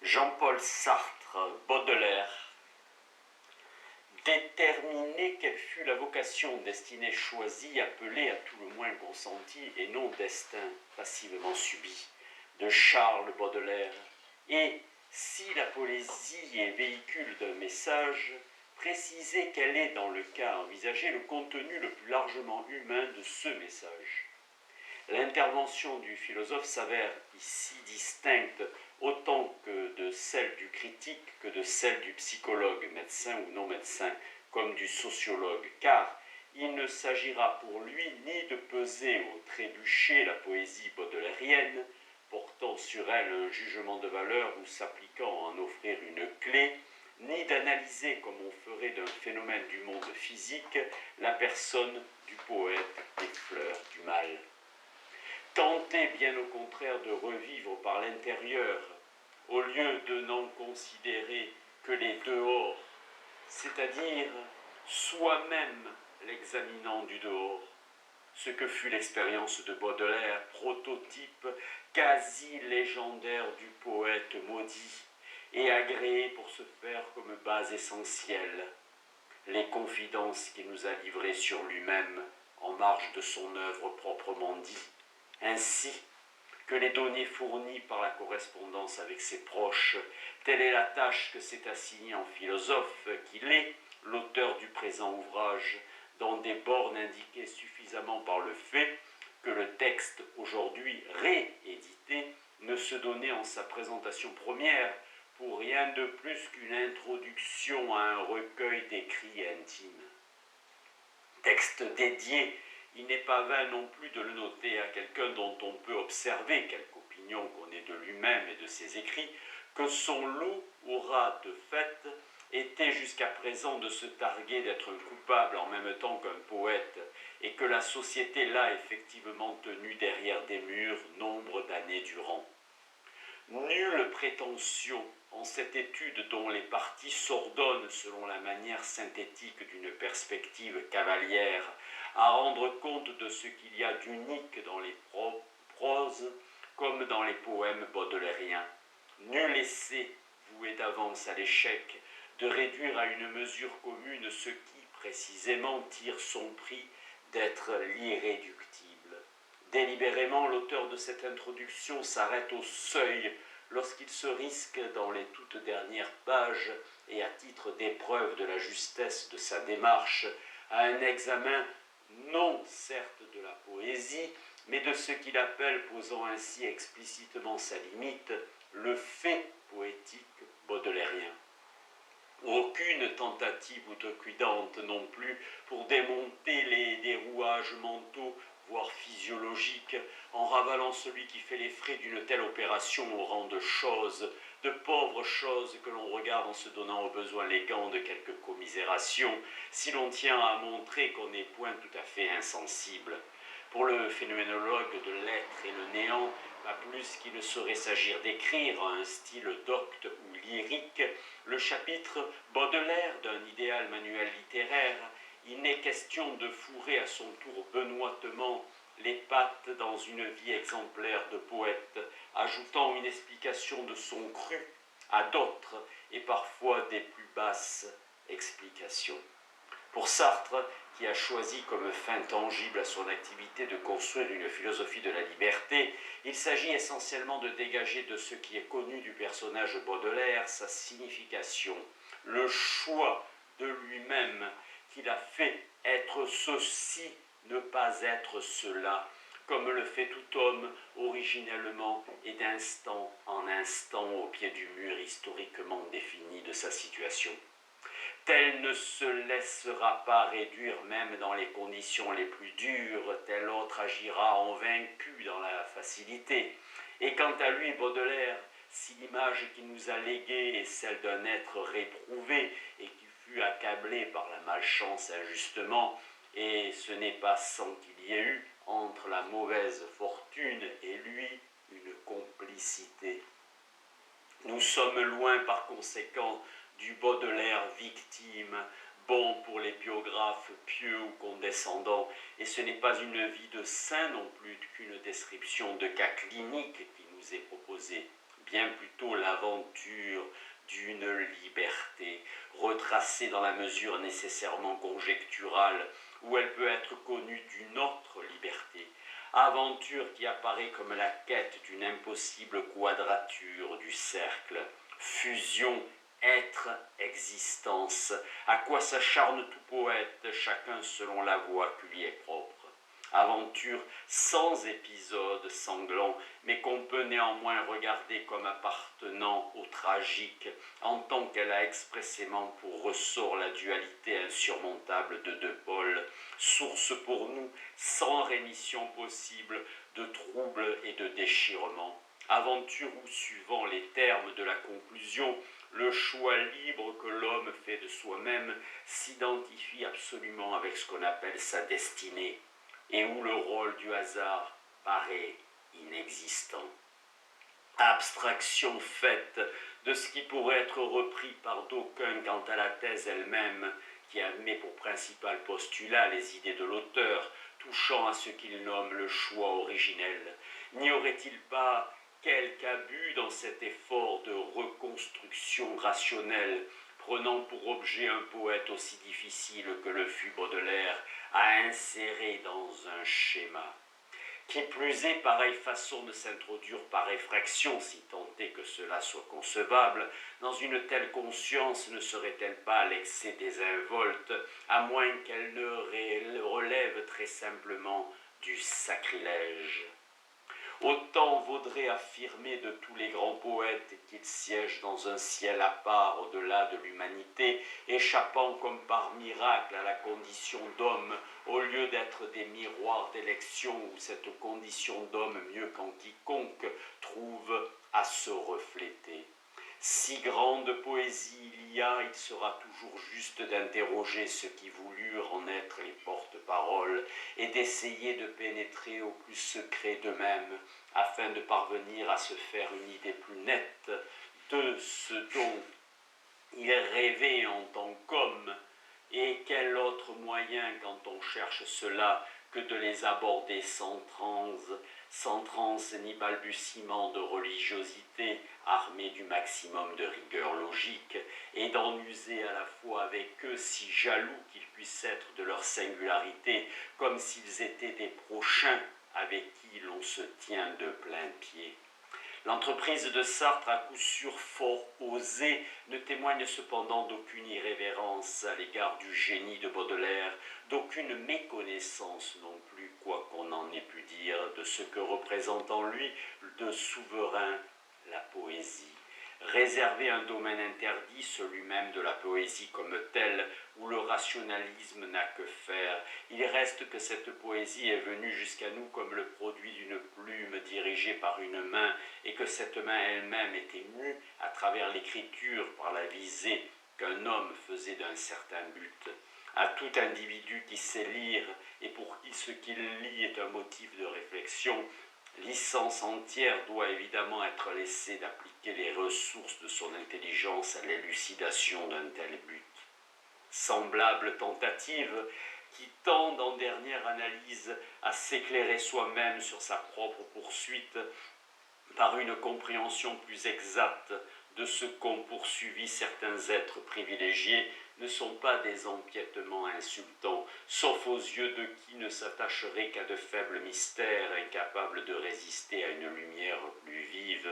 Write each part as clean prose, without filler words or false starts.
Jean-Paul Sartre, Baudelaire. Déterminer quelle fut la vocation, destinée choisie, appelée, à tout le moins consentie, et non destin passivement subi, de Charles Baudelaire. Et, si la poésie est véhicule d'un message, préciser quel est, dans le cas envisagé, le contenu le plus largement humain de ce message. L'intervention du philosophe s'avère ici distincte autant que de celle du critique que de celle du psychologue, médecin ou non médecin, comme du sociologue, car il ne s'agira pour lui ni de peser au trébuchet la poésie baudelairienne, portant sur elle un jugement de valeur ou s'appliquant à en offrir une clé, ni d'analyser, comme on ferait d'un phénomène du monde physique, la personne du poète des fleurs du mal. Tenter bien au contraire de revivre par l'intérieur, au lieu de n'en considérer que les dehors, c'est-à-dire soi-même l'examinant du dehors, ce que fut l'expérience de Baudelaire, prototype quasi légendaire du poète maudit, et agréé pour se faire comme base essentielle les confidences qu'il nous a livrées sur lui-même en marge de son œuvre proprement dit, ainsi que les données fournies par la correspondance avec ses proches. Telle est la tâche que s'est assignée en philosophe qu'il est, l'auteur du présent ouvrage, dans des bornes indiquées suffisamment par le fait que le texte, aujourd'hui réédité, ne se donnait en sa présentation première pour rien de plus qu'une introduction à un recueil d'écrits intimes. Texte dédié, il n'est pas vain non plus de le noter à quelqu'un dont on peut observer, quelque opinion qu'on ait de lui-même et de ses écrits, que son lot aura de fait été jusqu'à présent de se targuer d'être un coupable en même temps qu'un poète, et que la société l'a effectivement tenu derrière des murs nombre d'années durant. Nulle prétention en cette étude dont les parties s'ordonnent selon la manière synthétique d'une perspective cavalière à rendre compte de ce qu'il y a d'unique dans les proses comme dans les poèmes baudelairiens. Nul essai, voué d'avance à l'échec, de réduire à une mesure commune ce qui, précisément, tire son prix d'être l'irréductible. Délibérément, l'auteur de cette introduction s'arrête au seuil lorsqu'il se risque dans les toutes dernières pages, et à titre d'épreuve de la justesse de sa démarche, à un examen non certes de la poésie, mais de ce qu'il appelle, posant ainsi explicitement sa limite, le fait poétique baudelairien. Aucune tentative outrecuidante non plus pour démonter les dérouages mentaux, voire physiologiques, en ravalant celui qui fait les frais d'une telle opération au rang de choses, de pauvres choses que l'on regarde en se donnant au besoin les gants de quelque commisération, si l'on tient à montrer qu'on n'est point tout à fait insensible. Pour le phénoménologue de l'être et le néant, pas plus qu'il ne saurait s'agir d'écrire à un style docte ou lyrique le chapitre Baudelaire d'un idéal manuel littéraire, il n'est question de fourrer à son tour benoîtement les pattes dans une vie exemplaire de poète, ajoutant une explication de son cru à d'autres et parfois des plus basses explications. Pour Sartre, qui a choisi comme fin tangible à son activité de construire une philosophie de la liberté, il s'agit essentiellement de dégager de ce qui est connu du personnage Baudelaire sa signification, le choix de lui-même qu'il a fait être ceci, ne pas être cela, comme le fait tout homme originellement et d'instant en instant au pied du mur historiquement défini de sa situation. Tel ne se laissera pas réduire même dans les conditions les plus dures, tel autre agira en vaincu dans la facilité. Et quant à lui, Baudelaire, si l'image qu'il nous a léguée est celle d'un être réprouvé et qui fut accablé par la malchance injustement, et ce n'est pas sans qu'il y ait eu entre la mauvaise fortune et lui une complicité. Nous sommes loin par conséquent du Baudelaire victime, bon pour les biographes pieux ou condescendants, et ce n'est pas une vie de saint non plus qu'une description de cas clinique qui nous est proposée. bien plutôt l'aventure d'une liberté, retracée dans la mesure nécessairement conjecturale, où elle peut être connue d'une autre liberté. Aventure qui apparaît comme la quête d'une impossible quadrature du cercle, fusion, être, existence, à quoi s'acharne tout poète, chacun selon la voie qui lui est propre. Aventure sans épisode sanglant, mais qu'on peut néanmoins regarder comme appartenant au tragique, en tant qu'elle a expressément pour ressort la dualité insurmontable de deux pôles, source pour nous sans rémission possible de troubles et de déchirements. Aventure où, suivant les termes de la conclusion, le choix libre que l'homme fait de soi-même s'identifie absolument avec ce qu'on appelle sa destinée, et où le rôle du hasard paraît inexistant. Abstraction faite de ce qui pourrait être repris par d'aucuns quant à la thèse elle-même, qui admet pour principal postulat les idées de l'auteur, touchant à ce qu'il nomme le choix originel. N'y aurait-il pas quelque abus dans cet effort de reconstruction rationnelle, prenant pour objet un poète aussi difficile que le fut Baudelaire à insérer dans un schéma? Qui plus est, pareille façon de s'introduire par effraction, si tant est que cela soit concevable, dans une telle conscience ne serait-elle pas l'excès désinvolte, à moins qu'elle ne relève très simplement du sacrilège? Autant vaudrait affirmer de tous les grands poètes qu'ils siègent dans un ciel à part au-delà de l'humanité, échappant comme par miracle à la condition d'homme, au lieu d'être des miroirs d'élection où cette condition d'homme, mieux qu'en quiconque, trouve à se refléter. Si grande poésie il y a, il sera toujours juste d'interroger ceux qui voulurent en être les porte-paroles et d'essayer de pénétrer au plus secret d'eux-mêmes afin de parvenir à se faire une idée plus nette de ce dont ils rêvaient en tant qu'hommes. Et quel autre moyen, quand on cherche cela, que de les aborder sans transe ni balbutiement de religiosité, armés du maximum de rigueur logique, et d'en user à la fois avec eux, si jaloux qu'ils puissent être de leur singularité, comme s'ils étaient des prochains avec qui l'on se tient de plein pied. L'entreprise de Sartre, à coup sûr fort osée, ne témoigne cependant d'aucune irrévérence à l'égard du génie de Baudelaire, d'aucune méconnaissance non plus, quoi qu'on en ait pu dire, de ce que représente en lui de souverain la poésie. Réserver un domaine interdit, celui même de la poésie comme telle, où le rationalisme n'a que faire. Il reste que cette poésie est venue jusqu'à nous comme le produit d'une plume dirigée par une main, et que cette main elle-même est émue à travers l'écriture par la visée qu'un homme faisait d'un certain but. À tout individu qui sait lire et pour qui ce qu'il lit est un motif de réflexion, licence entière doit évidemment être laissée d'appliquer les ressources de son intelligence à l'élucidation d'un tel but. Semblable tentative qui tendent en dernière analyse à s'éclairer soi-même sur sa propre poursuite par une compréhension plus exacte de ce qu'ont poursuivi certains êtres privilégiés, ne sont pas des empiètements insultants, sauf aux yeux de qui ne s'attacherait qu'à de faibles mystères, incapables de résister à une lumière plus vive.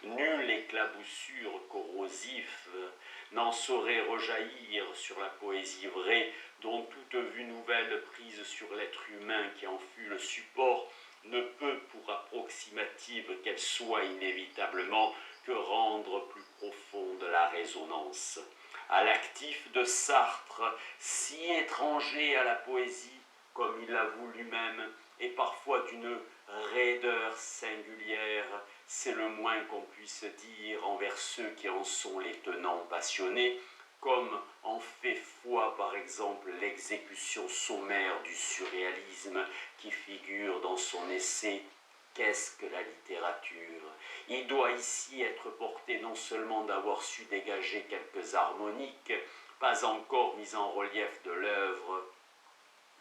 Nulle éclaboussure corrosive n'en saurait rejaillir sur la poésie vraie, dont toute vue nouvelle prise sur l'être humain qui en fut le support ne peut, pour approximative qu'elle soit inévitablement, que rendre plus profonde la résonance. À l'actif de Sartre, si étranger à la poésie, comme il l'avoue lui-même, et parfois d'une raideur singulière, c'est le moins qu'on puisse dire envers ceux qui en sont les tenants passionnés, comme en fait foi par exemple l'exécution sommaire du surréalisme qui figure dans son essai « Qu'est-ce que la littérature ?» Il doit ici être porté non seulement d'avoir su dégager quelques harmoniques, pas encore mises en relief de l'œuvre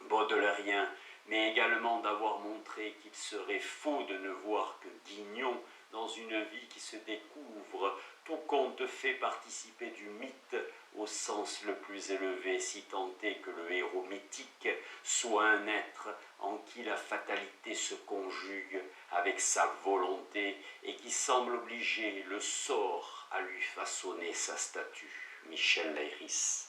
baudelairien, mais également d'avoir montré qu'il serait faux de ne voir que Guignon dans une vie qui se découvre, tout conte fait participer du mythe au sens le plus élevé, si tant est que le héros mythique soit un être en qui la fatalité se conjugue avec sa volonté et qui semble obliger le sort à lui façonner sa statue. Michel Leiris.